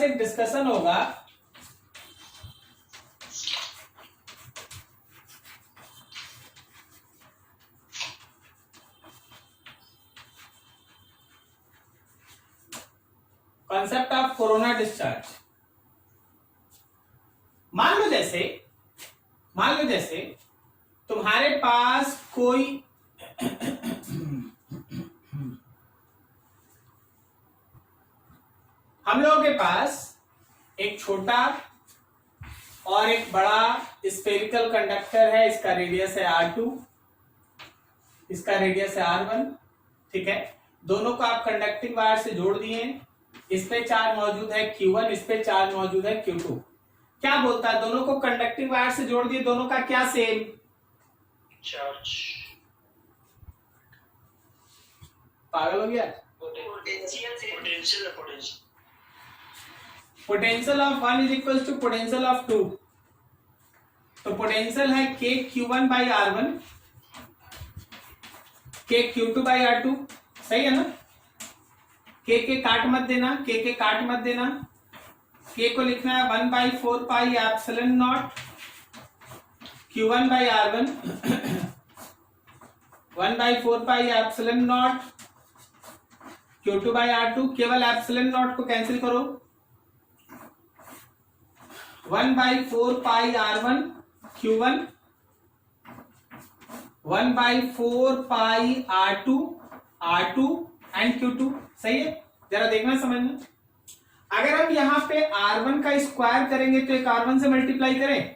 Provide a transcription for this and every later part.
एक डिस्कशन होगा concept of corona discharge. मान लो जैसे तुम्हारे पास कोई हम लोगों के पास एक छोटा और एक बड़ा स्फेरिकल कंडक्टर है, इसका रेडियस है R2, इसका रेडियस है R1, ठीक है। दोनों को आप कंडक्टिंग वायर से जोड़ दिए, इस पे चार्ज मौजूद है Q1, इस पे चार्ज मौजूद है Q2। क्या बोलता है, दोनों को कंडक्टिंग वायर से जोड़ दिए, दोनों का क्या सेम चार्ज। पागल हो गया। Potential of one is equal to potential of two. तो पोटेंशियल है k Q1 by R1 k Q2 by R2, सही है ना। k के काट मत देना, k के काट मत देना, k को लिखना है 1/4 पाई epsilon not Q1 by R1 1/4 pi epsilon not Q2 by R2। केवल एप्सिलॉन नॉट को कैंसिल करो, 1/4 पाई R1 Q1 1/4 pi R2 and Q2, सही है। जरा देखना समझना, अगर हम यहां पे R1 का स्क्वायर करेंगे तो एक R1 से मल्टीप्लाई करें,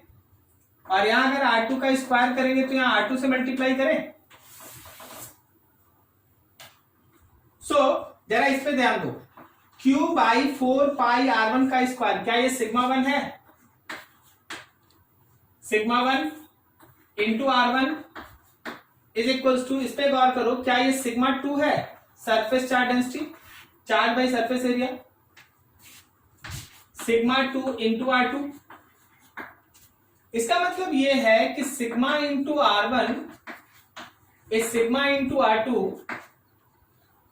और यहां अगर R2 का स्क्वायर करेंगे तो यहां R2 से मल्टीप्लाई करें। जरा इस पे ध्यान दो, Q/4 पाई R1 का स्क्वायर, क्या ये सिग्मा 1 है? Sigma 1 into R1 is equals to, इस पे गौर करो, क्या ये सिग्मा 2 है? Surface charge density, charge by surface area, sigma 2 into R2। इसका मतलब ये है कि sigma into R1 is sigma into R2,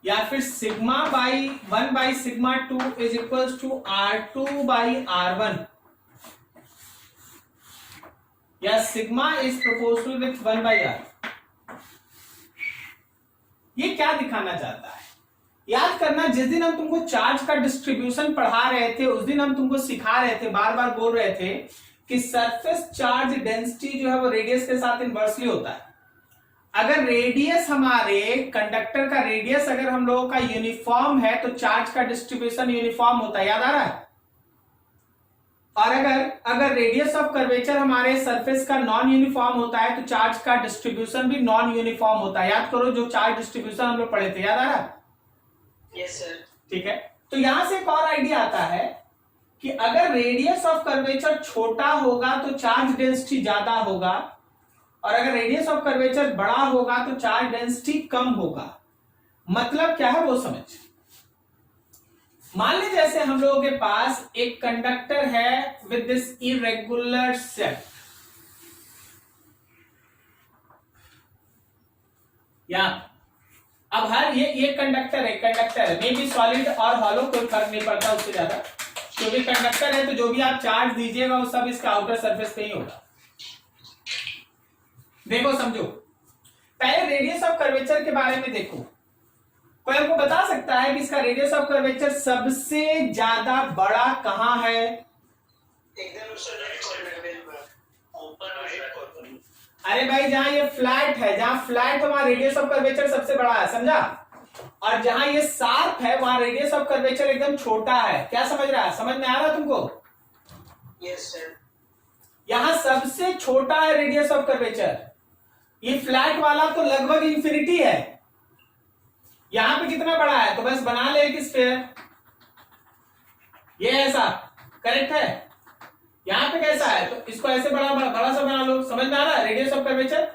या फिर sigma by 1 by sigma 2 is equals to R2 by R1, या sigma is proportional with 1 by R। ये क्या दिखाना चाहता है, याद करना, जिस दिन हम तुमको चार्ज का डिस्ट्रीब्यूशन पढ़ा रहे थे उस दिन हम तुमको सिखा रहे थे, बार बार बोल रहे थे कि सरफेस चार्ज डेंसिटी जो है वो रेडियस के साथ इनवर्सली होता है। अगर रेडियस हमारे कंडक्टर का रेडियस अगर हम लोगों का यूनिफॉर्म है तो चार्ज का डिस्ट्रीब्यूशन यूनिफॉर्म होता है, याद आ रहा है। और अगर रेडियस ऑफ कर्वेचर हमारे सरफेस का नॉन यूनिफॉर्म होता है तो चार्ज का डिस्ट्रीब्यूशन भी नॉन यूनिफॉर्म होता है। याद करो जो चार्ज डिस्ट्रीब्यूशन हम लोग पढ़े थे, याद आ रहा है? Yes sir. ठीक है, तो यहां से एक और आइडिया आता है कि अगर रेडियस ऑफ कर्वेचर छोटा होगा तो चार्ज डेंसिटी ज्यादा होगा, और अगर रेडियस ऑफ कर्वेचर बड़ा होगा तो चार्ज डेंसिटी कम होगा। मतलब क्या है वो समझ। मान लीजिए जैसे हम लोगों के पास एक कंडक्टर है विद दिस इरेगुलर शेप, या अब हर ये कंडक्टर है, मे बी सॉलिड और हॉलो, कोई फर्क नहीं पड़ता उससे ज्यादा, क्योंकि कंडक्टर है तो जो भी आप चार्ज दीजिएगा वो सब इसका आउटर सरफेस पे ही होगा। देखो समझो, पहले रेडियस ऑफ कर्वेचर के बारे में देखो। कोई हमको बता सकता है कि इसका रेडियस ऑफ कर्वेचर सबसे ज्यादा बड़ा कहां है? एकदम अरे भाई जहां ये फ्लैट है, जहां फ्लैट है वहां रेडियस ऑफ कर्वेचर सबसे बड़ा है, समझा। और जहां ये शार्प है वहां रेडियस ऑफ कर्वेचर एकदम छोटा है। क्या समझ रहा है? समझ में आ रहा तुमको? Yes sir. यहां सबसे छोटा है रेडियस ऑफ कर्वेचर, ये फ्लैट वाला तो लगभग इंफिनिटी है। यहां पे कितना बड़ा है? तो बस बना ले एक स्फीयर, ये ऐसा करेक्ट है। यहां पे कैसा है तो इसको ऐसे बड़ा सा बना लो। समझ में आ रहा है? रेडियस ऑफ कर्वेचर,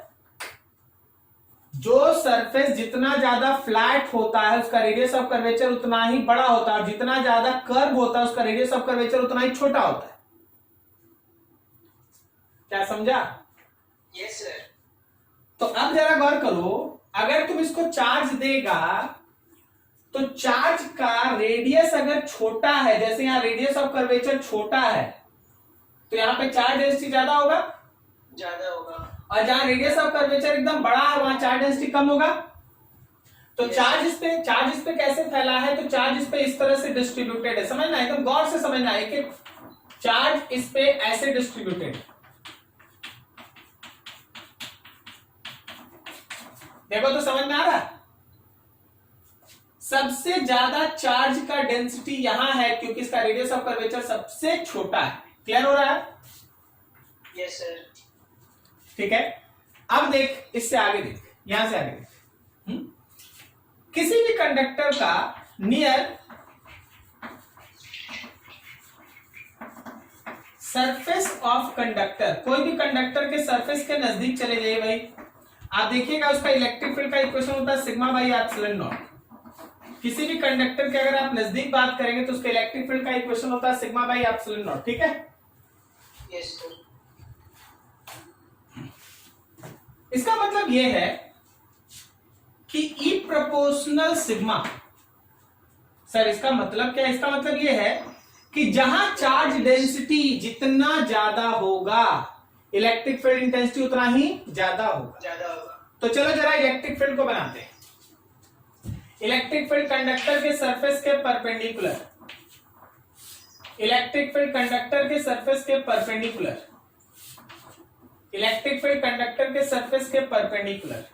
जो सरफेस जितना ज्यादा फ्लैट होता है उसका रेडियस ऑफ कर्वेचर उतना ही बड़ा होता है, और जितना ज्यादा कर्व होता है उसका रेडियस ऑफ कर्वेचर उतना ही छोटा होता है। क्या समझा? Yes sir. तो अब जरा गौर करो, अगर तुम इसको चार्ज देगा तो चार्ज का रेडियस अगर छोटा है, जैसे यहां रेडियस ऑफ कर्वेचर छोटा है, तो यहां पे चार्ज डेंसिटी ज्यादा होगा, और जहां रेडियस ऑफ कर्वेचर एकदम बड़ा है वहां चार्ज डेंसिटी कम होगा। तो चार्ज इस पे कैसे फैला है, तो चार्ज इस पे इस तरह से डिस्ट्रीब्यूटेड है। समझना, एकदम गौर से समझना है कि चार्ज इस पे ऐसे डिस्ट्रीब्यूटेड, देखो तो समझ में आ रहा है। सबसे ज्यादा चार्ज का डेंसिटी यहां है क्योंकि इसका रेडियस ऑफ कर्वेचर सबसे छोटा है। क्लियर हो रहा है? Yes sir. ठीक है, अब देख, इससे आगे देख, यहां से आगे देख। किसी भी कंडक्टर का नियर सरफेस ऑफ कंडक्टर, कोई भी कंडक्टर के सरफेस के नजदीक चले जाइए भाई, आप देखिएगा उसका इलेक्ट्रिक फील्ड का इक्वेशन होता है सिग्मा बाई एप्सिलॉन नॉट। किसी भी कंडक्टर के अगर आप नजदीक बात करेंगे तो उसका इलेक्ट्रिक फील्ड का इक्वेशन होता है सिग्मा बाई एप्सिलॉन नॉट। ठीक है, यस सर। इसका मतलब यह है कि ई प्रोपोर्शनल सिग्मा, सर इसका मतलब क्या है? इसका मतलब यह है कि जहां चार्ज डेंसिटी जितना ज्यादा होगा इलेक्ट्रिक फील्ड इंटेंसिटी उतना ही ज्यादा होगा। तो चलो जरा इलेक्ट्रिक फील्ड को बनाते हैं। इलेक्ट्रिक फील्ड कंडक्टर के सरफेस के परपेंडिकुलर, इलेक्ट्रिक फील्ड कंडक्टर के सरफेस के परपेंडिकुलर, इलेक्ट्रिक फील्ड कंडक्टर के सरफेस के परपेंडिकुलर।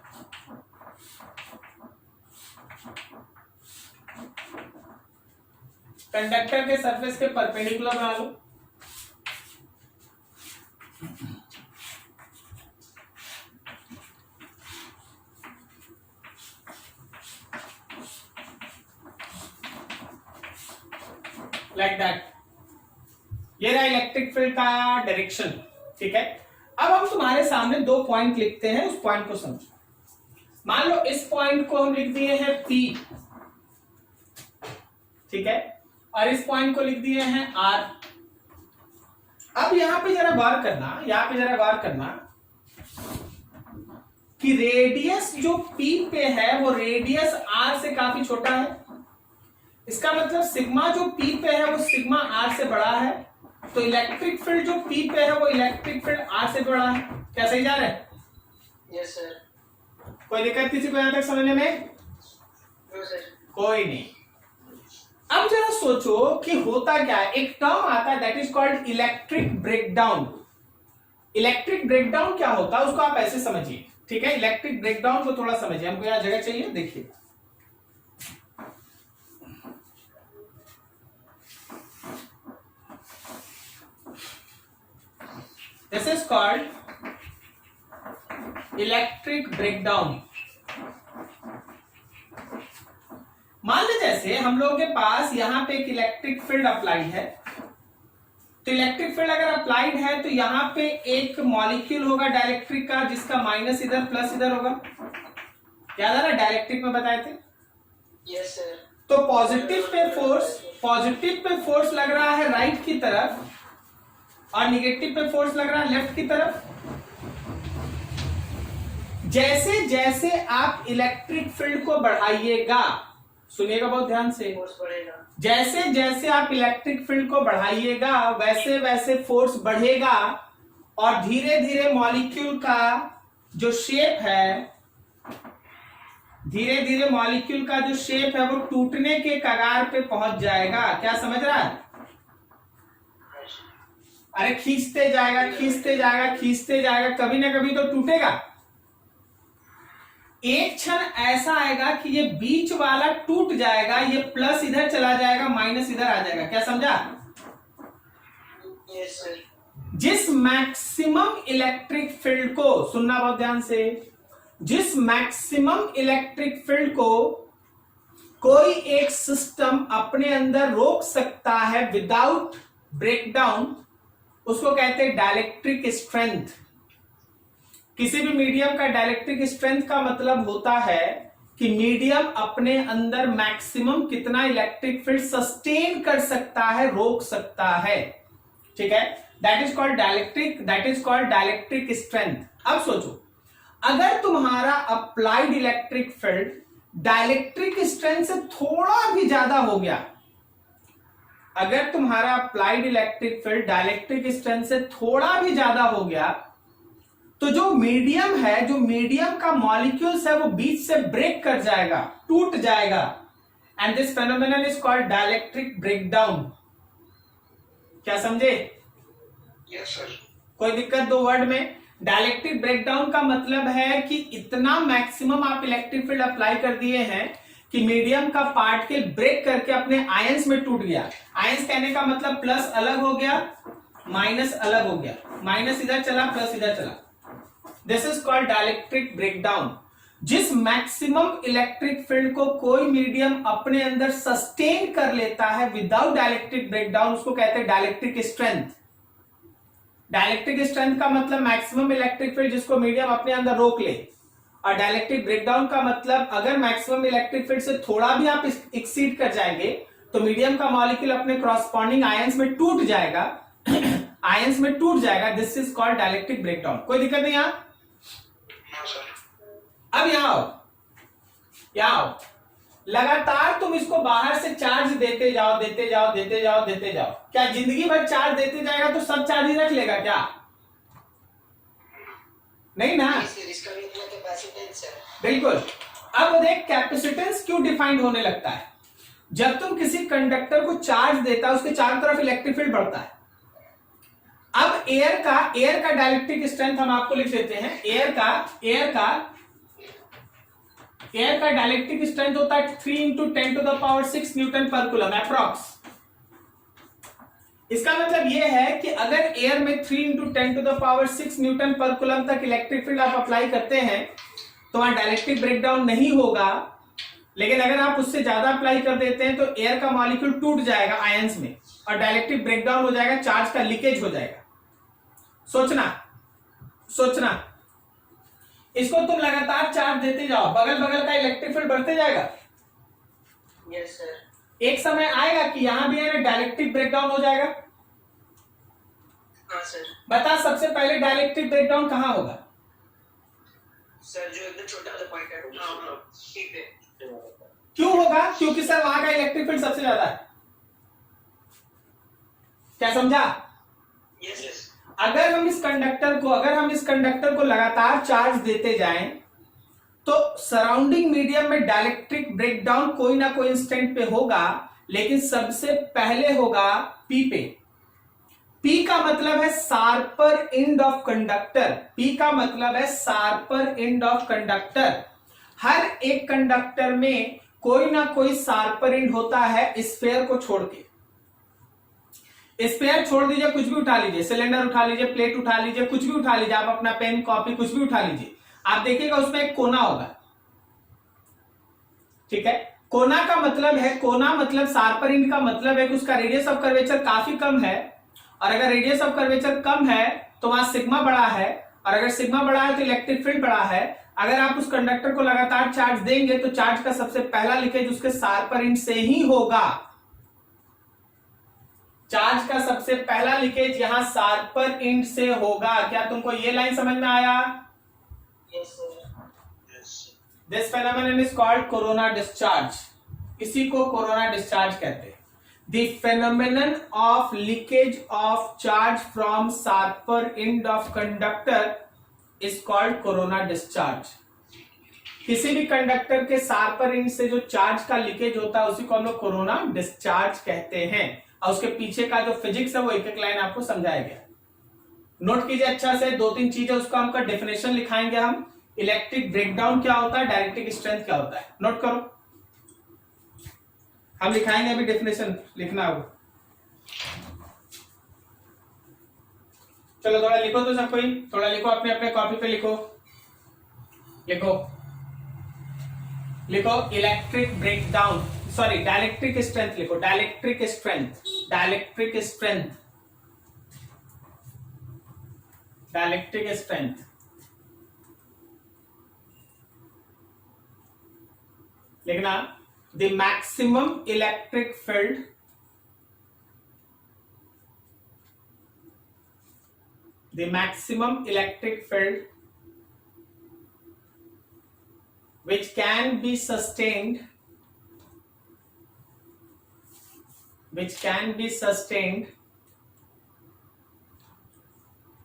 कंडक्टर के सरफेस के परपेंडिकुलर बना लो। लाइक दैट, ये रहा इलेक्ट्रिक फील्ड का डायरेक्शन। ठीक है, अब हम तुम्हारे सामने दो पॉइंट लिखते हैं, उस पॉइंट को समझो। मान लो इस पॉइंट को हम लिख दिए हैं P, ठीक है, और इस पॉइंट को लिख दिए हैं R। अब यहां पे जरा गौर करना, यहां पे जरा गौर करना कि रेडियस जो P पे है वो रेडियस R से काफी छोटा है। इसका मतलब सिग्मा जो P पे है वो सिग्मा R से बड़ा है, तो इलेक्ट्रिक फील्ड जो P पे है वो इलेक्ट्रिक फील्ड R से बड़ा है। क्या सही जा रहा है? Yes sir. कोई दिक्कत किसी को यहां तक समझने में? No sir. कोई नहीं। अब जरा सोचो कि होता क्या है, एक टर्म आता है that is called electric breakdown. Electric breakdown क्या होता है उसको आप ऐसे समझिए। ठीक है, इलेक्ट्रिक ब्रेकडाउन को थोड़ा समझिए। हमको यहां जगह चाहिए, देखिए this is called electric breakdown. मान लीजिए जैसे हम लोगों के पास यहां पे एक इलेक्ट्रिक फील्ड अप्लाइड है, तो इलेक्ट्रिक फील्ड अगर अप्लाइड है तो यहां पे एक मॉलिक्यूल होगा डाइलेक्ट्रिक का जिसका माइनस इधर प्लस इधर होगा। याद आ रहा है, डाइलेक्ट्रिक में बताए थे। Yes sir. तो पॉजिटिव पे फोर्स लग रहा है राइट की तरफ और निगेटिव पे फोर्स लग रहा है लेफ्ट की तरफ। जैसे जैसे आप इलेक्ट्रिक फील्ड को बढ़ाइएगा, सुनिएगा बहुत ध्यान से, फोर्स बढ़ेगा। जैसे जैसे आप इलेक्ट्रिक फील्ड को बढ़ाइएगा वैसे वैसे फोर्स बढ़ेगा और धीरे धीरे मॉलिक्यूल का जो शेप है, धीरे धीरे मॉलिक्यूल का जो शेप है वो टूटने के कगार पे पहुंच जाएगा। क्या समझ रहा है? अरे खींचते जाएगा खींचते जाएगा खींचते जाएगा, कभी ना कभी तो टूटेगा। एक क्षण ऐसा आएगा कि ये बीच वाला टूट जाएगा, ये प्लस इधर चला जाएगा माइनस इधर आ जाएगा। क्या समझा? Yes sir. जिस मैक्सिमम इलेक्ट्रिक फील्ड को, सुनना बहुत ध्यान से, जिस मैक्सिमम इलेक्ट्रिक फील्ड को कोई एक सिस्टम अपने अंदर रोक सकता है विदाउट ब्रेकडाउन, उसको कहते हैं डाइलेक्ट्रिक स्ट्रेंथ। किसी भी मीडियम का डाइलेक्ट्रिक स्ट्रेंथ का मतलब होता है कि मीडियम अपने अंदर मैक्सिमम कितना इलेक्ट्रिक फील्ड सस्टेन कर सकता है, रोक सकता है। ठीक है, that is called dielectric strength. अब सोचो, अगर तुम्हारा applied electric field dielectric strength से थोड़ा भी ज्यादा हो गया, अगर तुम्हारा applied electric field dielectric strength से थोड़ा भी ज्यादा हो गया, तो जो मीडियम है, जो मीडियम का मॉलिक्यूल्स है, वो बीच से ब्रेक कर जाएगा, टूट जाएगा, and this phenomenon is called dielectric breakdown. क्या समझे? Yes sir. कोई दिक्कत दो वर्ड में? डाइलेक्ट्रिक ब्रेकडाउन का मतलब है कि इतना मैक्सिमम आप इलेक्ट्रिक फील्ड अप्लाई कर दिए हैं कि मीडियम का पार्टिकल ब्रेक करके अपने आयंस में टूट गया। आयंस कहने का मतलब प्लस अलग हो गया, माइनस अलग हो गया, माइनस इधर चला, प्लस इधर चला। This is called dielectric breakdown. जिस मैक्सिमम इलेक्ट्रिक फील्ड को कोई मीडियम अपने अंदर सस्टेन कर लेता है विदाउट डाइलेक्ट्रिक ब्रेकडाउन, उसको कहते हैं डाइलेक्ट्रिक स्ट्रेंथ। डाइलेक्ट्रिक स्ट्रेंथ का मतलब मैक्सिमम इलेक्ट्रिक फील्ड जिसको मीडियम अपने अंदर रोक ले, और डाइलेक्ट्रिक ब्रेकडाउन का मतलब अगर मैक्सिमम इलेक्ट्रिक फील्ड से थोड़ा भी आप एक्सीड कर जाएंगे तो मीडियम का मॉलिक्यूल अपने कॉरस्पॉन्डिंग आयंस में टूट जाएगा, आयंस में टूट जाएगा। This is called dielectric breakdown. कोई दिक्कत नहीं यहां? अब यहां आओ, लगातार तुम इसको बाहर से चार्ज देते जाओ, देते जाओ, देते जाओ, देते जाओ। क्या जिंदगी भर चार्ज देते जाएगा तो सब चार्ज ही रख लेगा क्या? नहीं ना, इसका भी इतना कैपेसिटेंस है। बिल्कुल। अब देख कैपेसिटेंस क्यों डिफाइंड होने लगता है। जब तुम किसी कंडक्टर को चार्ज देता है उसके चारों तरफ इलेक्ट्रिक फील्ड बढ़ता है। अब एयर का डाइलेक्ट्रिक स्ट्रेंथ हम आपको लिख देते हैं। एयर का डाइलेक्ट्रिक स्ट्रेंथ होता है 3 इंटू 10⁶ न्यूटन पर कूलम अप्रॉक्स। इसका मतलब यह है कि अगर एयर में 3 इंटू 10⁶ न्यूटन पर कूलम तक इलेक्ट्रिक फील्ड आप अप्लाई करते हैं तो वहां डाइलेक्ट्रिक ब्रेकडाउन नहीं होगा। लेकिन अगर आप उससे ज्यादा अप्लाई कर देते हैं तो एयर का मॉलिक्यूल टूट जाएगा आयंस में और डाइलेक्ट्रिक ब्रेकडाउन हो जाएगा, चार्ज का लीकेज हो जाएगा। सोचना इसको तुम लगातार चार्ज देते जाओ, बगल बगल का इलेक्ट्रिक फील्ड बढ़ते जाएगा। Yes sir. एक समय आएगा कि यहां भी है ना डाइलेक्ट्रिक ब्रेकडाउन हो जाएगा। हाँ सर। बता सबसे पहले डाइलेक्ट्रिक ब्रेकडाउन कहां होगा? सर जो एकदम छोटा वाला पॉइंट है। हाँ ठीक है। क्यों होगा? क्योंकि सर वहां का इलेक्ट्रिक फील्ड सबसे ज्यादा है। क्या समझा? Yes yes. अगर हम इस कंडक्टर को लगातार चार्ज देते जाएं तो सराउंडिंग मीडियम में डाइलेक्ट्रिक ब्रेकडाउन कोई ना कोई इंस्टेंट पे होगा, लेकिन सबसे पहले होगा पी पे। पी का मतलब है sharper end of conductor. P का मतलब है शार्पर एंड ऑफ कंडक्टर। हर एक कंडक्टर में कोई ना कोई शार्पर एंड होता है स्फीयर को छोड़ के। स्पेयर छोड़ दीजिए, कुछ भी उठा लीजिए, सिलेंडर उठा लीजिए, प्लेट उठा लीजिए, कुछ भी उठा लीजिए, आप अपना पेन कॉपी कुछ भी उठा लीजिए, आप देखिएगा उसमें एक कोना होगा। ठीक है, कोना मतलब शार्पर एंड का मतलब है कि उसका रेडियस ऑफ कर्वेचर काफी कम है, और अगर रेडियस ऑफ कर्वेचर कम है तो वहां सिग्मा बड़ा है, और अगर सिग्मा बड़ा है तो इलेक्ट्रिक फील्ड बड़ा है। अगर आप उस कंडक्टर को लगातार चार्ज देंगे तो चार्ज का सबसे पहला लीकेज उसके शार्पर एंड से ही होगा। चार्ज का सबसे पहला लीकेज यहां शार्पर एंड से होगा। क्या तुमको ये लाइन समझ में आया? Yes sir. This phenomenon is called corona discharge. इसी को कोरोना डिस्चार्ज कहते हैं। The phenomenon of leakage of charge from sharper end of conductor is called corona discharge. किसी भी कंडक्टर के शार्पर एंड से जो चार्ज का लीकेज होता है उसी को हम लोग कोरोना डिस्चार्ज कहते हैं। और उसके पीछे का जो फिजिक्स है वो एक एक लाइन आपको समझाया गया। नोट कीजिए अच्छा से, 2-3 चीजें उसका हमका डेफिनेशन लिखाएंगे हम। इलेक्ट्रिक ब्रेकडाउन क्या होता है, डाइलेक्ट्रिक स्ट्रेंथ क्या होता है, नोट करो। हम लिखाएंगे अभी, डेफिनेशन लिखना होगा। चलो थोड़ा लिखो तो सब कोई, थोड़ा लिखो, अपने अपने कॉपी पे लिखो। Electric breakdown, sorry dielectric strength लिखो। डाइलेक्ट्रिक स्ट्रेंथ लिखना। The maximum electric field which can be sustained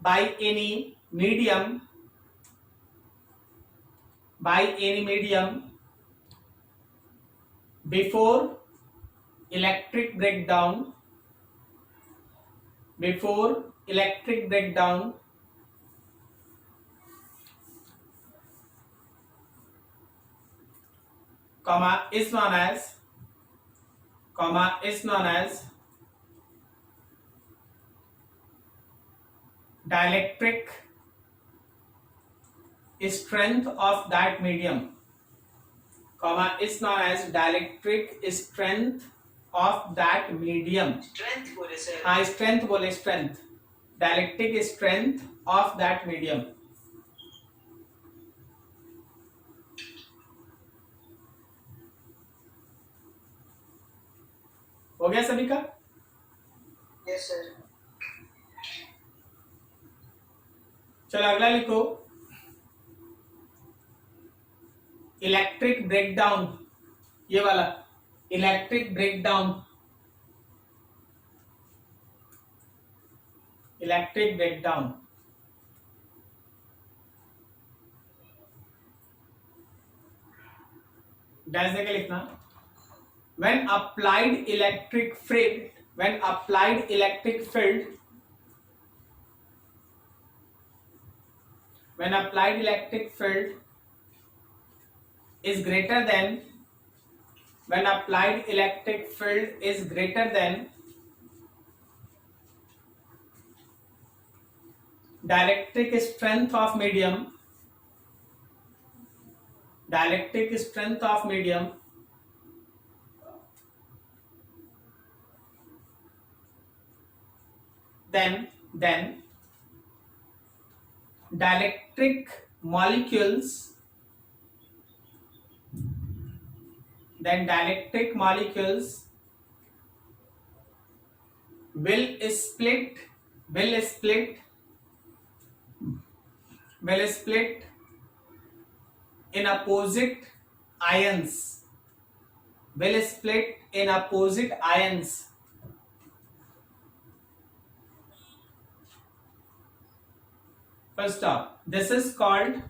by any medium before electric breakdown is known as dielectric strength of that medium, is known as dielectric strength of that medium. Strength बोले sir. हाँ, strength बोले, strength, dielectric strength of that medium. हो गया सभी का? Yes sir. चलो अगला लिखो, इलेक्ट्रिक ब्रेकडाउन, ये वाला इलेक्ट्रिक ब्रेकडाउन, डैश देके लिखना। when applied electric field is greater than dielectric strength of medium, then dielectric molecules will split in opposite ions. First up, this is called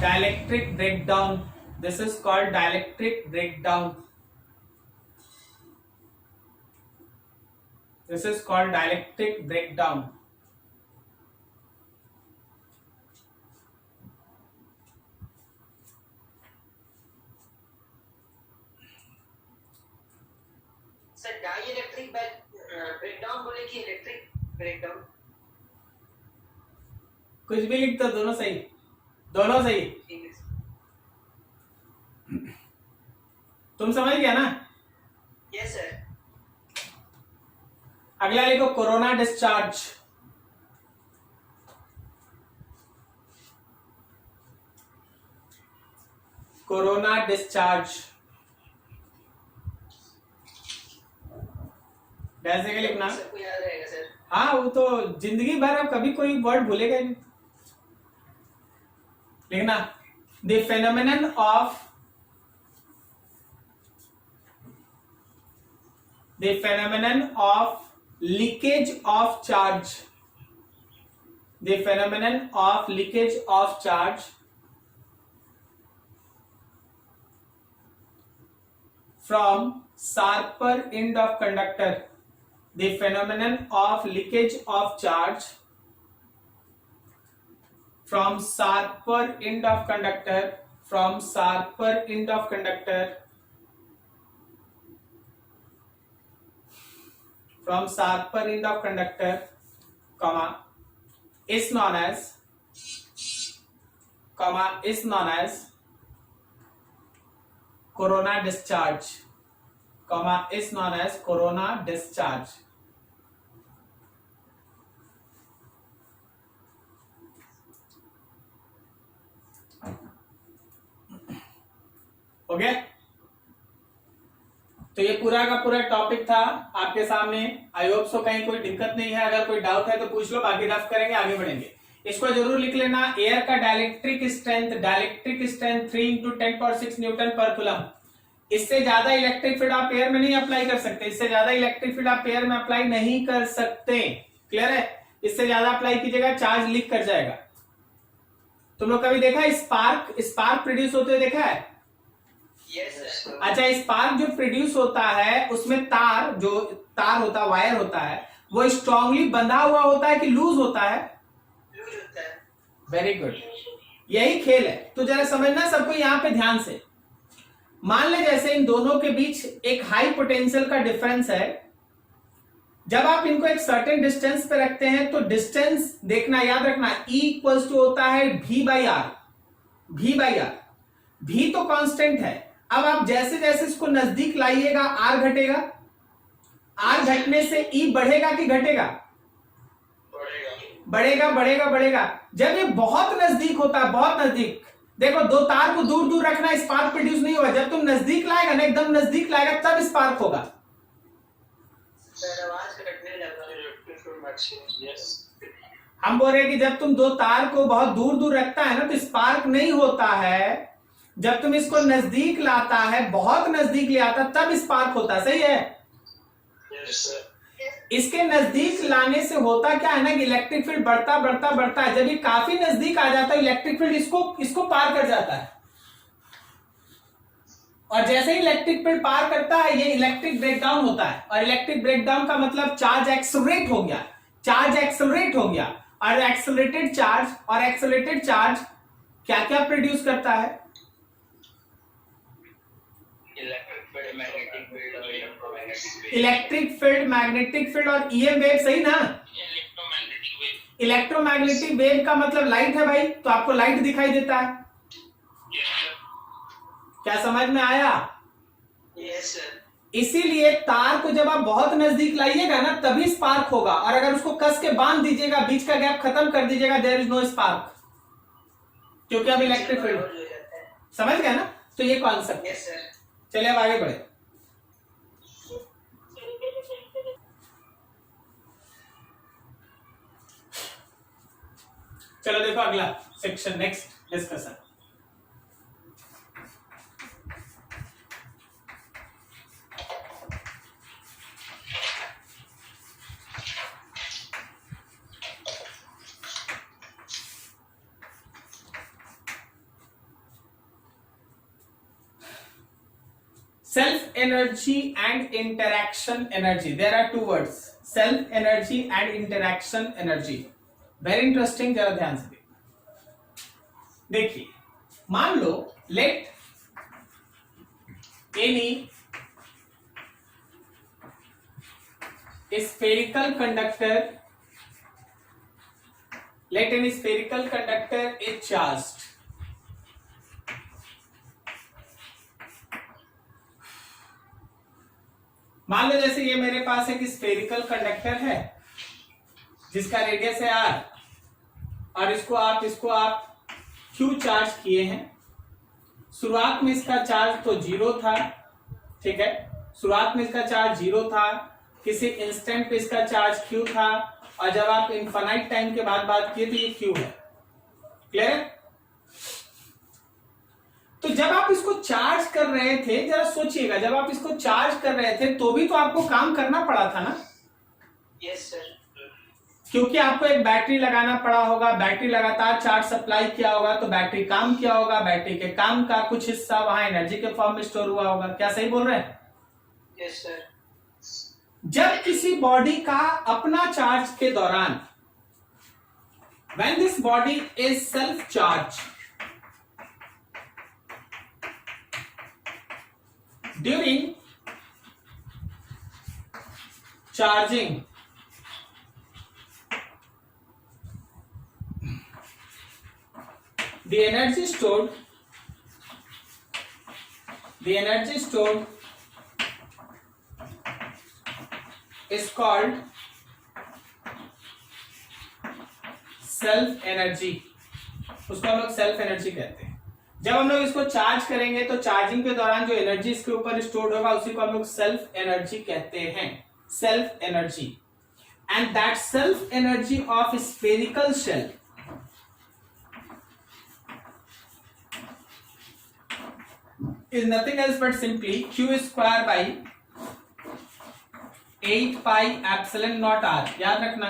dielectric breakdown. This is called dielectric breakdown. Sir dielectric breakdown बोले कि electric breakdown? कुछ भी लिख दो, दोनों सही। ठीक है। तुम समझ गया ना? Yes sir. अगला लिखो कोरोना डिस्चार्ज। कैसे के लिखना? सबको याद रहेगा सर। हाँ, वो तो जिंदगी भर, अब कभी कोई वर्ड भूलेगा ही नहीं। लिखना, the phenomenon of leakage of charge from sharper end of conductor. The phenomenon of leakage of charge from sharper end of conductor, comma, is known as corona discharge. हो गया? तो ये पूरा का पूरा टॉपिक था आपके सामने। आई होप सो कहीं कोई दिक्कत नहीं है, अगर कोई डाउट है तो पूछ लो, बाकी रफ करेंगे, आगे बढ़ेंगे। इसको जरूर लिख लेना, एयर का डाइलेक्ट्रिक स्ट्रेंथ 3 इंटू 10⁶ न्यूटन पर कूलम। इससे ज्यादा इलेक्ट्रिक फील्ड आप एयर में नहीं अप्लाई कर सकते, इससे ज्यादा इलेक्ट्रिक फील्ड आप एयर में अप्लाई नहीं कर सकते, क्लियर है? इससे ज्यादा अप्लाई कीजिएगा चार्ज लीक कर जाएगा। तुम लोग कभी देखा स्पार्क प्रोड्यूस होते हुए देखा है? Yes sir. अच्छा, स्पार्क जो प्रोड्यूस होता है उसमें तार होता है, वायर होता है, वो स्ट्रांगली बंधा हुआ होता है कि लूज होता है? लूज होता है। वेरी गुड, यही खेल है। तो जरा समझना सबको यहाँ पे ध्यान से। मान ले जैसे इन दोनों के बीच एक हाई पोटेंशियल का डिफरेंस है, जब आप इनको एक सर्टेन डिस्टेंस पे रखते हैं तो डिस्टेंस देखना, याद रखना, E इक्वल्स टू होता है V बाई आर। V तो कांस्टेंट है। अब आप जैसे जैसे इसको नजदीक लाइएगा R घटेगा, R घटने से E बढ़ेगा कि घटेगा? बढ़ेगा। जब ये बहुत नजदीक होता है, बहुत नजदीक, देखो दो तार को दूर दूर रखना, स्पार्क प्रोड्यूस नहीं होगा। जब तुम नजदीक लाएगा ना, एकदम नजदीक लाएगा, तब स्पार्क होगा। सर आवाज कटने लगा। हम बोल रहे हैं कि जब तुम दो तार को बहुत दूर दूर रखता है ना तो स्पार्क नहीं होता है, जब तुम इसको नजदीक लाता है, बहुत नजदीक ले आता, तब स्पार्क होता है। सही है? Yes sir. इसके नजदीक लाने से होता क्या है ना कि इलेक्ट्रिक फील्ड बढ़ता है। जब ये काफी नजदीक आ जाता है, इलेक्ट्रिक फील्ड इसको पार कर जाता है, और जैसे ही इलेक्ट्रिक फील्ड पार करता है, ये इलेक्ट्रिक ब्रेकडाउन होता है। और इलेक्ट्रिक ब्रेकडाउन का मतलब चार्ज एक्सेलरेट हो गया। और एक्सेलरेटेड चार्ज क्या क्या प्रोड्यूस करता है? इलेक्ट्रिक फील्ड, मैग्नेटिक फील्ड और EM वेव। सही ना? इलेक्ट्रोमैग्नेटिक वेव का मतलब लाइट है भाई, तो आपको लाइट दिखाई देता है। क्या समझ में आया? Yes sir. इसीलिए तार को जब आप बहुत नजदीक लाइएगा ना, तभी स्पार्क होगा, और अगर उसको कस के बांध दीजिएगा, बीच का गैप खत्म कर दीजिएगा, देयर इज नो स्पार्क, क्योंकि अब इलेक्ट्रिक फील्ड। समझ गए ना? तो ये कॉन्सेप्ट। Yes sir. चलिए अब आगे बढ़े। चलो देखो अगला section, next discussion. Self energy and interaction energy. There are two words, self energy and interaction energy. Very interesting, जरा ध्यान से देखिए। मान लो let any spherical conductor is charged. मान लो जैसे ये मेरे पास एक स्फेरिकल कंडक्टर है जिसका रेडियस है R, और इसको आप Q चार्ज किए हैं। शुरुआत में इसका चार्ज तो 0 था, ठीक है? शुरुआत में इसका चार्ज 0 था, किसी इंस्टेंट पे इसका चार्ज Q था, और जब आप इनफाइनाइट टाइम के बाद बात किए तो ये Q है। क्लियर है? तो जब आप इसको चार्ज कर रहे थे, जरा सोचिएगा, जब आप इसको चार्ज कर रहे थे तो भी तो आपको काम करना पड़ा था ना? Yes sir. क्योंकि आपको एक बैटरी लगाना पड़ा होगा, बैटरी लगातार चार्ज सप्लाई किया होगा, तो बैटरी काम किया होगा, बैटरी के काम का कुछ हिस्सा वहां एनर्जी के फॉर्म में स्टोर हुआ होगा। क्या सही बोल रहे हैं? Yes sir. जब किसी बॉडी का अपना चार्ज के दौरान, when this body is self charged, during charging, the energy stored is called self energy. उसको हम लोग सेल्फ एनर्जी कहते हैं। जब हम लोग इसको चार्ज करेंगे तो चार्जिंग के दौरान जो एनर्जी इसके ऊपर स्टोर्ड होगा उसी को हम लोग सेल्फ एनर्जी कहते हैं। self energy, and that self energy of spherical shell is nothing else but simply q square by 8 pi epsilon naught r. याद रखना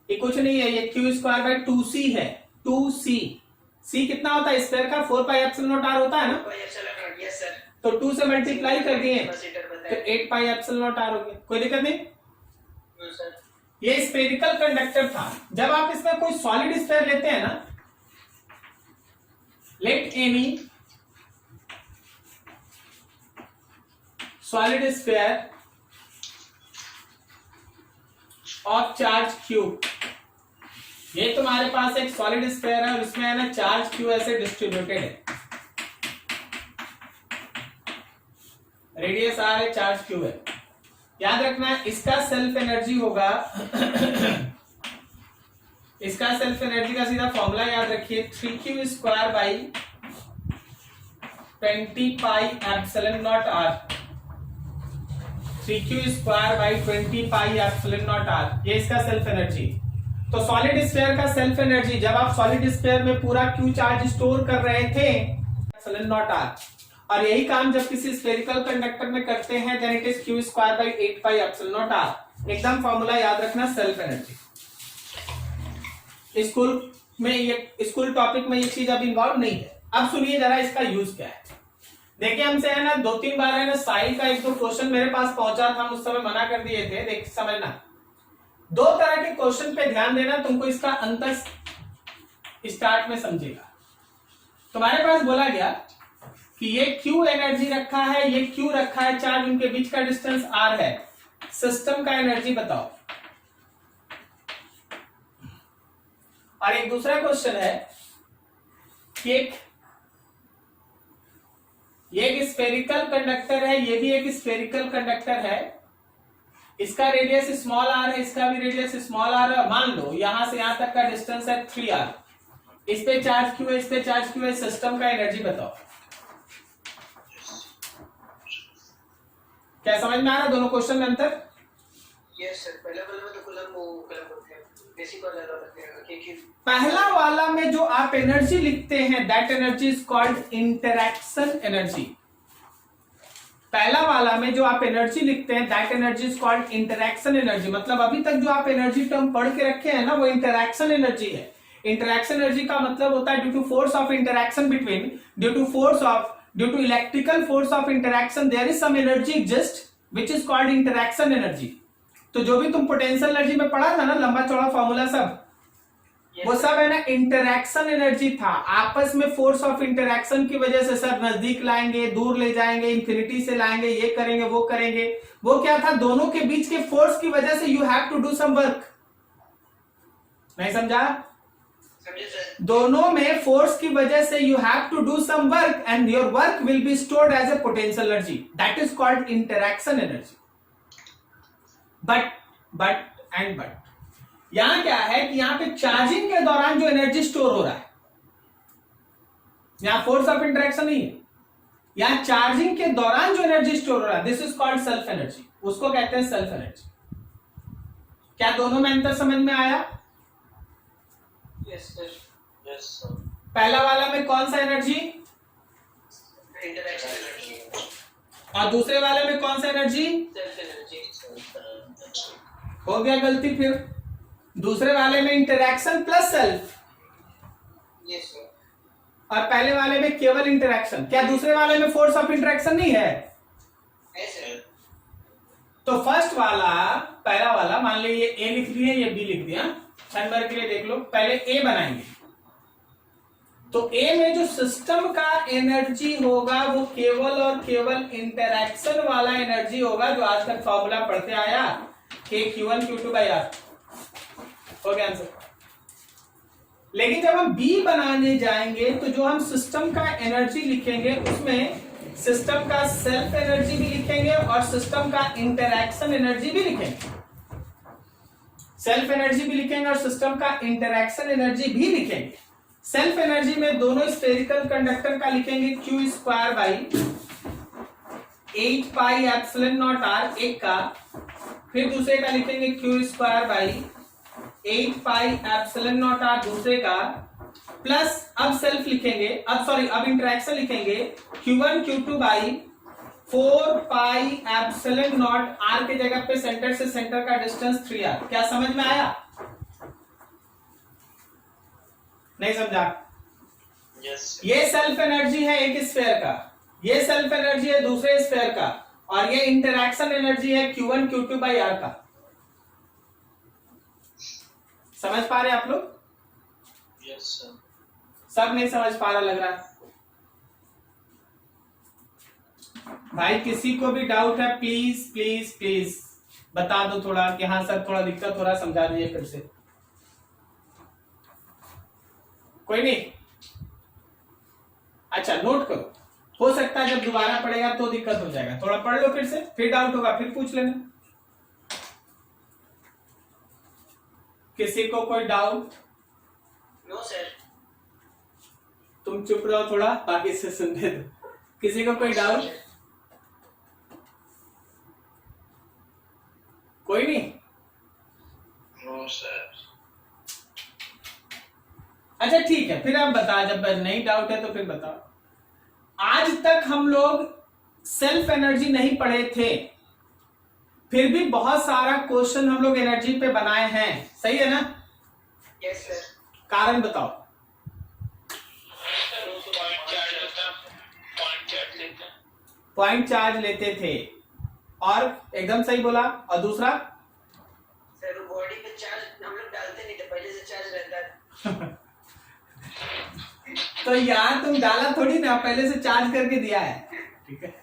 ये कुछ नहीं है, ये q स्क्वायर बाय 2c है, 2c, c कितना होता है स्क्वायर का, 4 पाई एप्सिलॉन नॉट r होता है ना, यस सर। तो 2 से मल्टीप्लाई कर दिए तो 8 पाई एप्सिलॉन नॉट r हो गया, कोई दिक्कत नहीं। ये स्फेरिकल कंडक्टर था। जब आप इसमें कोई सॉलिड स्फीयर लेते हैं ना, let any solid sphere of charge q, ये तुम्हारे पास एक सॉलिड स्फीयर है और इसमें है ना चार्ज q ऐसे डिस्ट्रीब्यूटेड है, रेडियस r है, चार्ज q है। याद रखना इसका सेल्फ एनर्जी होगा इसका सेल्फ एनर्जी का सीधा फॉर्मूला याद रखिए, 3q square by 20 pi epsilon naught r, 3q square by 20 pi epsilon naught r, ये इसका सेल्फ एनर्जी। तो सॉलिड स्फीयर का सेल्फ एनर्जी, जब आप सॉलिड स्फीयर में पूरा q चार्ज स्टोर कर रहे थे एप्सिलॉन नॉट r, और यही काम जब किसी स्फेरिकल कंडक्टर में करते हैं then it is q square by 8 pi epsilon naught r। एकदम फॉर्मूला याद रखना सेल्फ एनर्जी। स्कूल में ये स्कूल टॉपिक में ये चीज अब इन्वॉल्व नहीं है। अब सुनिए जरा इसका यूज क्या है। देखिए हमसे है ना 2-3 बार है ना साइल का 1-2 क्वेश्चन मेरे पास पहुंचा था, उस समय मना कर दिए थे। देख समझना, 2 तरह के क्वेश्चन पे ध्यान देना, तुमको इसका अंतर स्टार्ट में समझेगा। तुम्हारे पास बोला गया कि ये Q एनर्जी रखा है, ये Q रखा है चार्ज, उनके बीच का डिस्टेंस R है, सिस्टम का एनर्जी बताओ। और एक दूसरा क्वेश्चन है कि ये एक स्फेरिकल कंडक्टर है, ये भी एक स्फेरिकल कंडक्टर है, इसका रेडियस स्मॉल r है, इसका भी रेडियस स्मॉल r है। मान लो यहां से यहां तक का डिस्टेंस है 3r, इस पे चार्ज q है, इस पे चार्ज q है, सिस्टम का एनर्जी बताओ। क्या समझ में आ रहा है दोनों क्वेश्चन में अंतर? Yes sir. पहले वाले में तो कूलम होते हैं, बेसिक और ज्यादा होते हैं, क्योंकि पहला वाला में जो आप एनर्जी लिखते हैं that energy is called interaction energy. पहला वाला में जो आप एनर्जी लिखते हैं that energy is called interaction energy. मतलब अभी तक जो आप एनर्जी टर्म पढ़ के रखे हैं ना वो इंटरैक्शन एनर्जी है। इंटरैक्शन एनर्जी का मतलब होता है due to force of interaction between, due to electrical force of interaction there is some energy exist which is called interaction energy. तो जो भी तुम पोटेंशियल एनर्जी में पढ़ा था ना लंबा चौड़ा फॉर्मूला सब, वो सब है ना इंटरैक्शन एनर्जी था। आपस में फोर्स ऑफ इंटरैक्शन की वजह से सब नजदीक लाएंगे, दूर ले जाएंगे, इंफिनिटी से लाएंगे, ये करेंगे वो करेंगे। वो क्या था, दोनों के बीच के फोर्स की वजह से you have to do some work. नहीं समझा? दोनों में फोर्स की वजह से you have to do some work and your work will be stored as a potential energy, that is called interaction energy. But यहां क्या है कि यहां पे चार्जिंग के दौरान जो एनर्जी स्टोर हो रहा है, यहां फोर्स ऑफ इंटरेक्शन नहीं है, यहां चार्जिंग के दौरान जो एनर्जी स्टोर हो रहा है this is called self energy, उसको कहते हैं सेल्फ एनर्जी। क्या दोनों में अंतर समझ में आया? Yes sir. पहला वाला में कौन सा एनर्जी इंटरैक्शन एनर्जी, और दूसरे वाले में कौन सा एनर्जी? Self energy. हो गया गलती फिर। दूसरे वाले में interaction plus self, yes sir. और पहले वाले में केवल इंटरैक्शन। क्या दूसरे वाले में फोर्स ऑफ इंटरैक्शन नहीं है? Yes sir. तो फर्स्ट वाला, पहला वाला मान लीजिए ए लिख दिया, ये बी लिख दिया, नंबर के लिए देख लो। पहले ए बनाएंगे तो ए में जो सिस्टम का एनर्जी होगा वो केवल और केवल इंटरैक्शन वाला एनर्जी होगा, जो आज तक फॉर्मूला पढ़ते आया के Q1 Q2 बाई R। हो गया आंसर। लेकिन जब हम बी बनाने जाएंगे तो जो हम सिस्टम का एनर्जी लिखेंगे उसमें सिस्टम का सेल्फ एनर्जी भी लिखेंगे और सिस्टम का इंटरैक्शन एनर्जी भी लिखेंगे। सेल्फ एनर्जी भी लिखेंगे और सिस्टम का इंटरैक्शन एनर्जी भी लिखेंगे। सेल्फ एनर्जी में दोनों स्फेरिकल कंडक्टर का लिखेंगे Q square by 8 pi epsilon naught R एक का, फिर दूसरे का लिखेंगे Q square by 8 pi epsilon naught R दूसरे का, प्लस अब सेल्फ लिखेंगे, अब इंटरेक्शन लिखेंगे Q1 Q2 by 4 pi epsilon naught R के जगह पे सेंटर से सेंटर का डिस्टेंस 3r। क्या समझ में आया? नहीं समझा? यस ये सेल्फ एनर्जी है एक स्फीयर का, ये सेल्फ एनर्जी है दूसरे स्फीयर का, और ये इंटरैक्शन एनर्जी है Q1 Q2 बाई आर का। समझ पा रहे आप लोग? Yes sir. सब नहीं समझ पा रहा लग रहा है भाई। किसी को भी डाउट है प्लीज प्लीज प्लीज बता दो थोड़ा कि हाँ सर थोड़ा दिक्कत हो रहा है, समझा दीजिए फिर से। कोई नहीं? अच्छा नोट करो, हो सकता है जब दोबारा पढ़ेगा तो दिक्कत हो जाएगा, थोड़ा पढ़ लो फिर से, फिर डाउट होगा फिर पूछ लेना। किसी को कोई डाउट? No sir. तुम चुप रहो थोड़ा, बाकी से सुनने दो। किसी को कोई डाउट? कोई नहीं? No sir. अच्छा ठीक है, फिर आप बता, जब नहीं डाउट है तो फिर बताओ। आज तक हम लोग सेल्फ एनर्जी नहीं पढ़े थे, फिर भी बहुत सारा क्वेश्चन हम लोग एनर्जी पे बनाए हैं, सही है ना? Yes sir. कारण बताओ। पॉइंट चार्ज लेते थे, और एकदम सही बोला। और दूसरा सर बॉडी पे चार्ज हम लोग डालते नहीं थे, पहले से चार्ज रहता है। तो यार तुम डाला थोड़ी ना, पहले से चार्ज करके दिया है, ठीक है।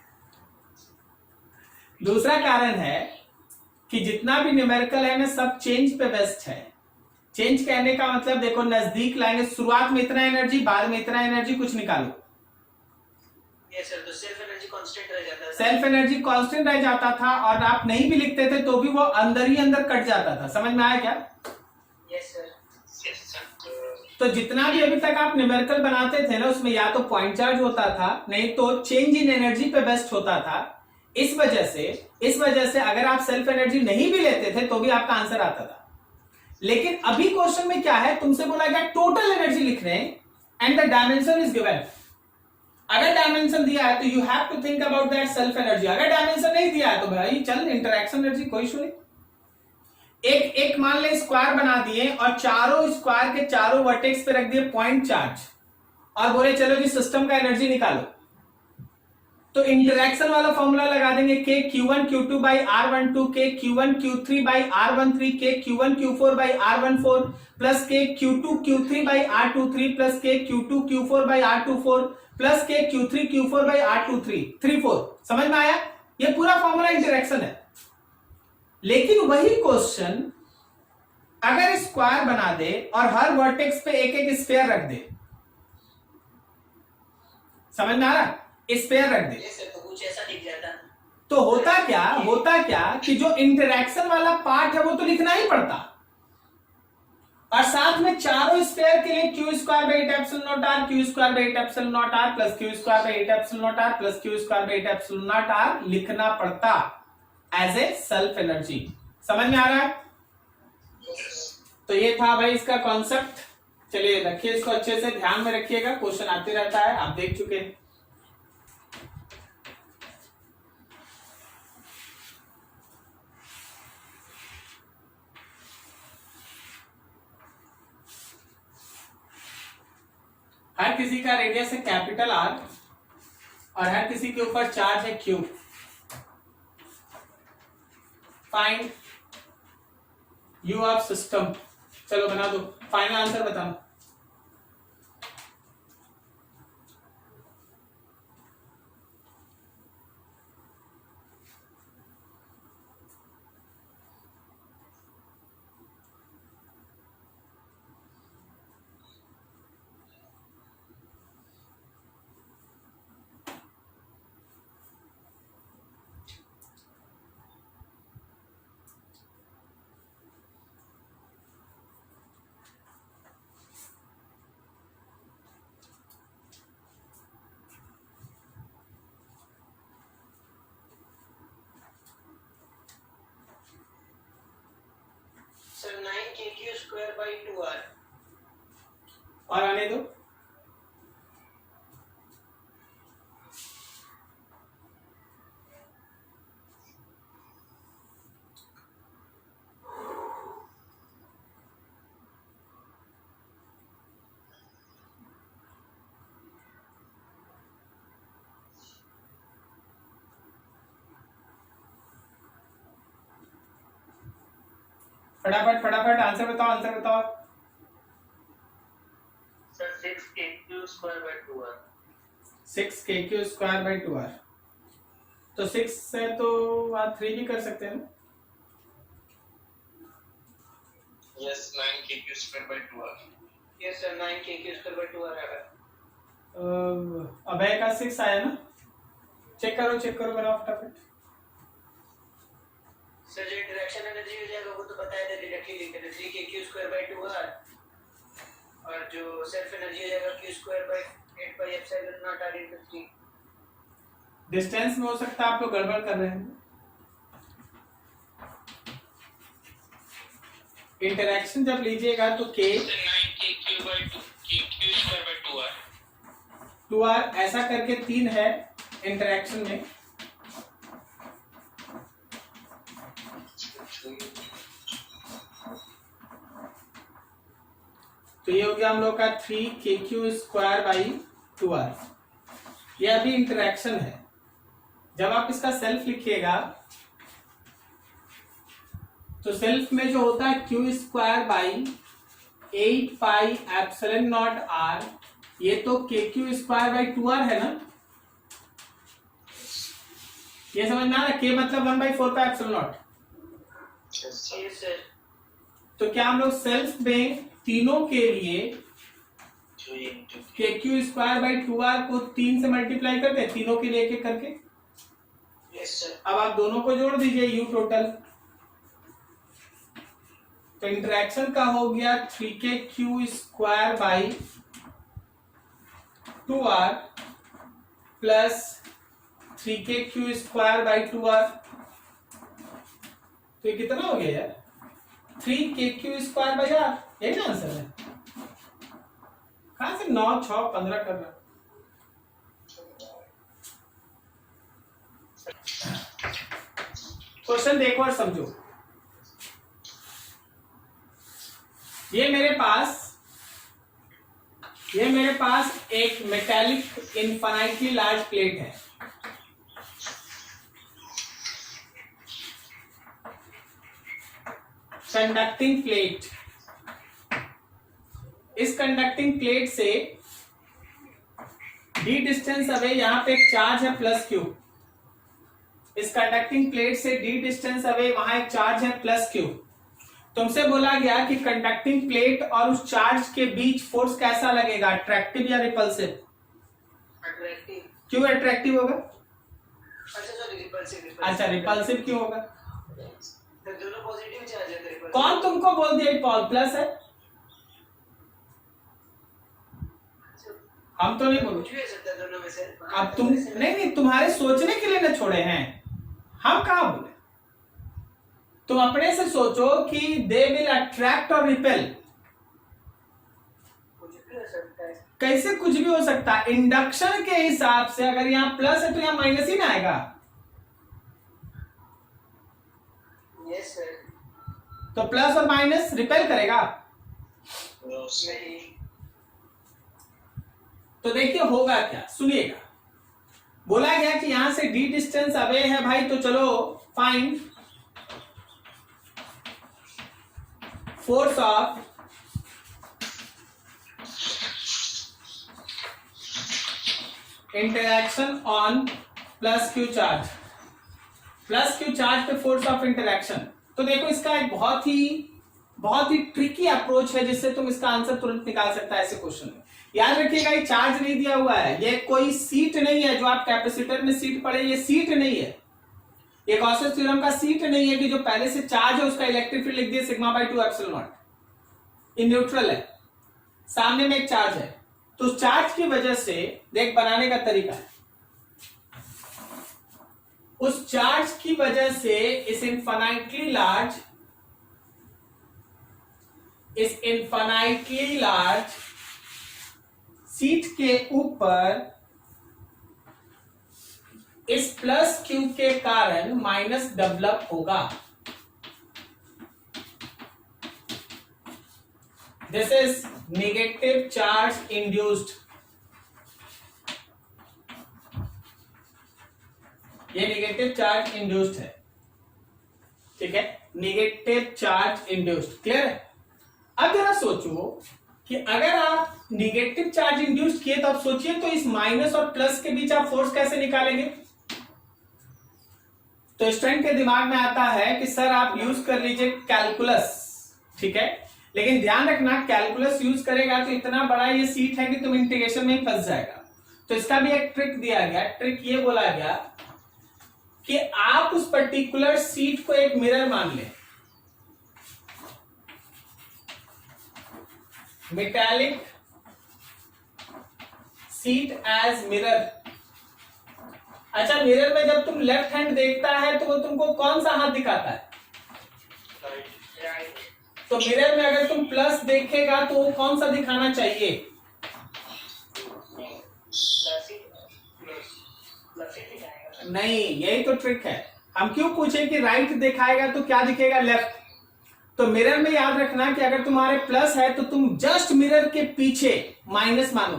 दूसरा कारण है कि जितना भी न्यूमेरिकल है ना सब चेंज पे बेस्ड है। चेंज कहने का मतलब देखो, नजदीक लाएंगे, शुरुआत में इतना एनर्जी, बाद में इतना एनर्जी, कुछ निकालो। Yes sir. तो सेल्फ एनर्जी कांस्टेंट रह जाता है। सेल्फ एनर्जी कांस्टेंट रह जाता था, और आप नहीं भी लिखते थे तो भी वो अंदर ही अंदर कट जाता था। समझ में आया क्या? Yes sir. Yes sir. तो जितना भी अभी तक आप न्यूमेरिकल बनाते थे ना, उसमें या तो पॉइंट चार्ज होता था, नहीं तो चेंज इन एनर्जी पे बेस्ड होता था। इस वजह से अगर आप सेल्फ एनर्जी नहीं भी लेते थे तो भी आपका आंसर आता था। लेकिन अभी क्वेश्चन में क्या है, तुमसे बोला गया टोटल एनर्जी लिख रहे हैं, and the dimension is given. अगर डायमेंशन दिया है तो you have to think about that self energy. अगर डायमेंशन नहीं दिया है तो भाई चल इंटरेक्शन एनर्जी कोई इशू नहीं। एक मान ले स्क्वायर बना दिए, और चारों स्क्वायर के चारों वर्टेक्स पे रख दिए पॉइंट चार्ज, और बोले चलो जी सिस्टम का एनर्जी निकालो। तो इंटरेक्शन वाला फॉर्मूला लगा देंगे, के Q1 Q2 बाई R12, के Q1 Q3 बाई R13, के Q1 Q4 by R14, plus के Q2 Q3 by R23, plus के Q2 Q4 by R24, plus के Q3 Q4 बाई R34। समझ में आया? ये पूरा फॉर्मूला इंटरेक्शन है। लेकिन वही क्वेश्चन अगर स्क्वायर बना दे और हर वर्टेक्स पे एक एक स्फीयर रख दे, समझ में आ रहा? स्फीयर रख दे, यस सर। तो कुछ ऐसा दिख जाता। तो होता क्या कि जो इंटरेक्शन वाला पार्ट है वो तो लिखना ही पड़ता, और साथ में चारों स्फीयर के लिए Q square by 8 epsilon naught R, Q square by 8 epsilon naught R, plus Q square by 8 epsilon naught R, plus Q square by 8 epsilon naught R लिखना पड़ता एज ए सेल्फ एनर्जी। समझ में आ रहा है? तो ये था भाई इसका कॉन्सेप्ट। चलिए रखिए इसको अच्छे से, ध्यान में रखिएगा, क्वेश्चन आते रहता है, आप देख चुके हैं। हर किसी का रेडियस है कैपिटल आर, और हर किसी के ऊपर चार्ज है Q. Find you of system. चलो बना दो, फाइनल आंसर बताओ। और आने दो। फटाफट फटाफट आंसर बताओ, आंसर बताओ। सर 6kq² 6kq² तो 6 से तो आप 3 भी कर सकते हैं ना। Yes 9kq²2r। Yes sir 9kq²2r है। अभय का 6 आया ना, चेक करो बनाओ फटाफट। सर जो इंटरेक्शन एनर्जी हो जाएगा वो तो बताया था, डायरेक्टली लिख देते 3kq²2r, और जो सेल्फ एनर्जी हो जाएगा q²8πε0r × 3। डिस्टेंस में हो सकता है आप लोग गड़बड़ कर रहे हैं। इंटरेक्शन जब लीजिएगा तो k 2r ऐसा करके 3 है इंटरेक्शन में, तो ये हो गया हम लोग का 3kq²/2r। ये अभी इंटरेक्शन है। जब आप इसका सेल्फ लिखिएगा तो सेल्फ में जो होता है q²/8πε0r, ये तो kq²/2r है ना। ये समझ में आ रहा है, k मतलब 1/4πε0। तो क्या हम लोग सेल्फ में तीनों के लिए kq²/2r को 3 से मल्टीप्लाई कर दे, तीनों के लिए एक एक करके। अब आप दोनों को जोड़ दीजिए u टोटल, तो इंटरेक्शन का हो गया 3kq²/2r प्लस 3kq²/2r। तो ये कितना हो गया यार, 3kq²/r। यही ना आंसर है। कहां से 9 6 15 कर रहा। क्वेश्चन देखो और समझो। ये मेरे पास एक मेटालिक इनफाइनाइटली लार्ज प्लेट है। Conducting plate. इस कंडक्टिंग प्लेट से d डिस्टेंस अवे यहां पे एक चार्ज है +q। इस कंडक्टिंग प्लेट से d डिस्टेंस अवे वहां एक चार्ज है +q। तुमसे बोला गया कि कंडक्टिंग प्लेट और उस चार्ज के बीच फोर्स कैसा लगेगा, अट्रैक्टिव या रिपल्सिव। अट्रैक्टिव। क्यों अट्रैक्टिव होगा? रिपल्सिव। अच्छा रिपल्सिव क्यों होगा? दोनों पॉजिटिव चार्ज है। कौन तुमको बोल दिया पॉल प्लस है? हम तो नहीं बोले। दोनों में से अब तुम नहीं तुम्हारे सोचने के लिए ना छोड़े हैं, हम कहा बोले। तुम अपने से सोचो कि दे विल अट्रैक्ट और रिपेल। कैसे कुछ भी हो सकता है? इंडक्शन के हिसाब से अगर यहाँ प्लस है तो यहाँ माइनस ही ना आएगा। Yes sir. तो प्लस और माइनस रिपेल करेगा। नहीं। तो देखिए होगा क्या, सुनिएगा। बोला गया कि यहां से d डिस्टेंस अवे है भाई, तो चलो find force of interaction on +q charge. +q charge पे फोर्स ऑफ इंटरैक्शन। तो देखो इसका एक बहुत ही ट्रिकी अप्रोच है जिससे तुम इसका आंसर तुरंत निकाल सकता है ऐसे क्वेश्चन में। याद रखिएगा ये चार्ज नहीं दिया हुआ है, ये कोई सीट नहीं है जो आप कैपेसिटर में सीट पड़े, ये सीट नहीं है। ये गॉसेस थ्योरम का सीट नहीं है कि जो पहले से चार्ज है उसका इलेक्ट्रिक फील्ड लिख दिए σ/2ε0। ये न्यूट्रल है, सामने में एक चार्ज है। तो उस चार्ज की वजह से देख बनाने का तरीका है, उस चार्ज की वजह से इस इनफाइनाइटली लार्ज सीट के ऊपर इस प्लस क्यू के कारण माइनस डेवलप होगा। This is negative charge induced. ये नेगेटिव चार्ज इंड्यूस्ड है, ठीक है, नेगेटिव चार्ज इंड्यूस्ड। क्लियर है? अब जरा सोचो कि अगर आप नेगेटिव चार्ज इंड्यूस्ड किए तो आप सोचिए तो इस माइनस और प्लस के बीच आप फोर्स कैसे निकालेंगे? तो स्टूडेंट के दिमाग में आता है कि सर आप यूज कर लीजिए कैलकुलस, ठीक है, लेकिन ध्यान रखना कैलकुलस यूज करेगा तो इतना बड़ा ये सीट है कि तुम इंटीग्रेशन में ही फंस जाएगा। तो इसका भी एक ट्रिक दिया गया। ट्रिक ये बोला गया कि आप उस पर्टिकुलर सीट को एक मिरर मान लें, मेटालिक सीट एज मिरर। अच्छा, मिरर में जब तुम लेफ्ट हैंड देखता है तो वो तुमको कौन सा हाथ दिखाता है? तो मिरर में अगर तुम प्लस देखेगा तो वो कौन सा दिखाना चाहिए? नहीं, यही तो ट्रिक है। हम क्यों पूछे कि राइट दिखाएगा तो क्या दिखेगा? लेफ्ट। तो मिरर में याद रखना कि अगर तुम्हारे प्लस है तो तुम जस्ट मिरर के पीछे माइनस मानो,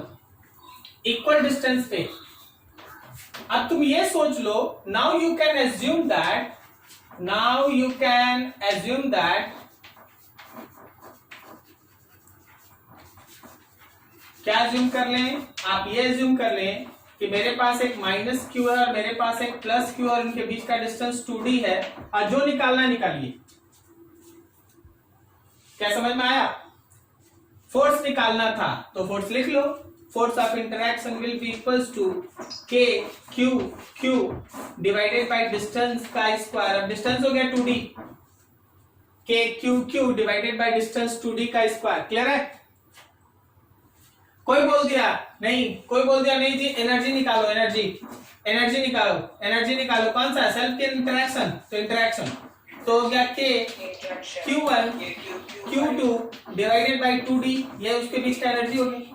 इक्वल डिस्टेंस पे। अब तुम ये सोच लो, now you can assume that क्या एज्यूम कर लें? आप ये एज्यूम कर लें कि मेरे पास एक माइनस क्यू है और मेरे पास एक प्लस क्यू और इनके बीच का डिस्टेंस 2d है, और जो निकालना है निकालिए। क्या समझ में आया? फोर्स निकालना था तो फोर्स लिख लो। Force of interaction will be equals to k q divided by distance का स्क्वायर। अब डिस्टेंस हो गया 2d, के q divided by distance 2d का स्क्वायर। क्लियर है? कोई बोल दिया नहीं जी एनर्जी निकालो, एनर्जी निकालो। कौन सा? सेल्फ के इंटरैक्शन। तो इंटरैक्शन तो हो गया के Q1 Q2 divided by 2d, ये उसके बीच का एनर्जी होगी।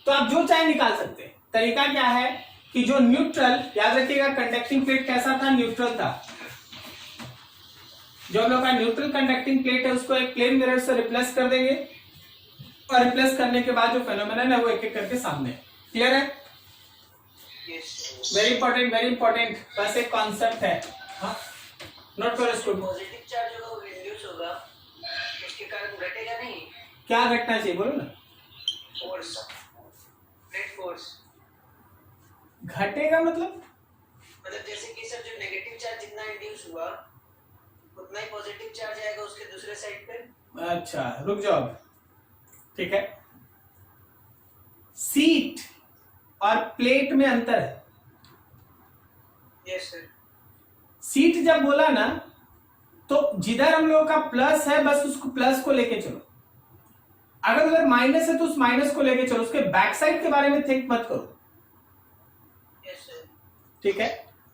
तो आप जो चाहे निकाल सकते हैं। तरीका क्या है कि जो न्यूट्रल, याद रखिएगा कंडक्टिंग प्लेट कैसा था? न्यूट्रल था। जो हम लोग का न्यूट्रल कंडक्टिंग प्लेट है उसको एक प्लेन मिरर से रिप्लेस कर देंगे, और रिप्लेस करने के बाद जो फेनोमेनन है वो एक एक करके सामने। क्लियर है? वेरी इंपॉर्टेंट, बस एक कॉन्सेप्ट है। हाँ, नोट करो इसको। पॉजिटिव चार्ज होगा वो रिड्यूस होगा, उसके कारण घटेगा नहीं। क्या घटना चाहिए बोलो ना? फोर्स, नेट फोर्स घटेगा मतलब जैसे कि सर जो नेगेटिव चार्ज जितना इंड्यूस हुआ उतना ही पॉजिटिव चार्ज आएगा उसके दूसरे साइड पे। अच्छा, रुक जाओ, ठीक है। सीट और प्लेट में अंतर है। Yes sir. सीट जब बोला ना तो जिधर हम लोगों का प्लस है बस उसको प्लस को लेके चलो, अगर उधर माइनस है तो उस माइनस को लेके चलो, उसके बैक साइड के बारे में थिंक मत करो। Yes sir. ठीक है?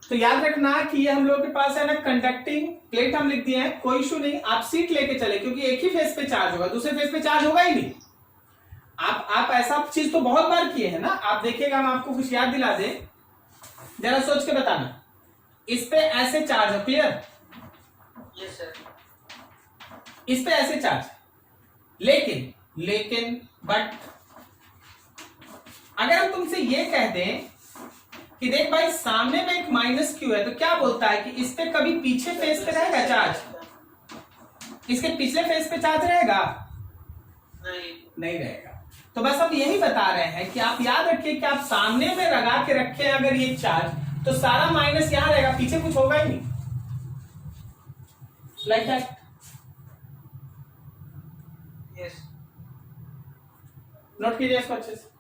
तो याद रखना कि ये हम लोगों के पास है ना कंडक्टिंग प्लेट हम लिख दिए हैं, कोई इशू नहीं, आप सीट लेके चले क्योंकि एक ही फेस पे चार्ज होगा, दूसरे फेस पे चार्ज होगा ही नहीं। आप ऐसा चीज तो बहुत बार किए हैं ना, आप देखिएगा हम आपको कुछ याद दिला दे, जरा सोच के बताना। इस पे ऐसे चार्ज हो, क्लियर? Yes sir. इस पे ऐसे चार्ज, लेकिन बट अगर हम तुमसे ये कह दें कि देख भाई सामने में एक माइनस क्यू है, तो क्या बोलता है कि इस पे कभी पीछे फेस पे रहेगा चार्ज? इसके पिछले फेस पे चार्ज रहेगा? नहीं रहेगा। तो बस हम यही बता रहे हैं कि आप याद रखिए कि आप सामने में लगा के रखे अगर ये चार्ज तो सारा माइनस यहां रहेगा, पीछे कुछ होगा ही नहीं। Like that. यस। नोट कीजिए इसको अच्छे से।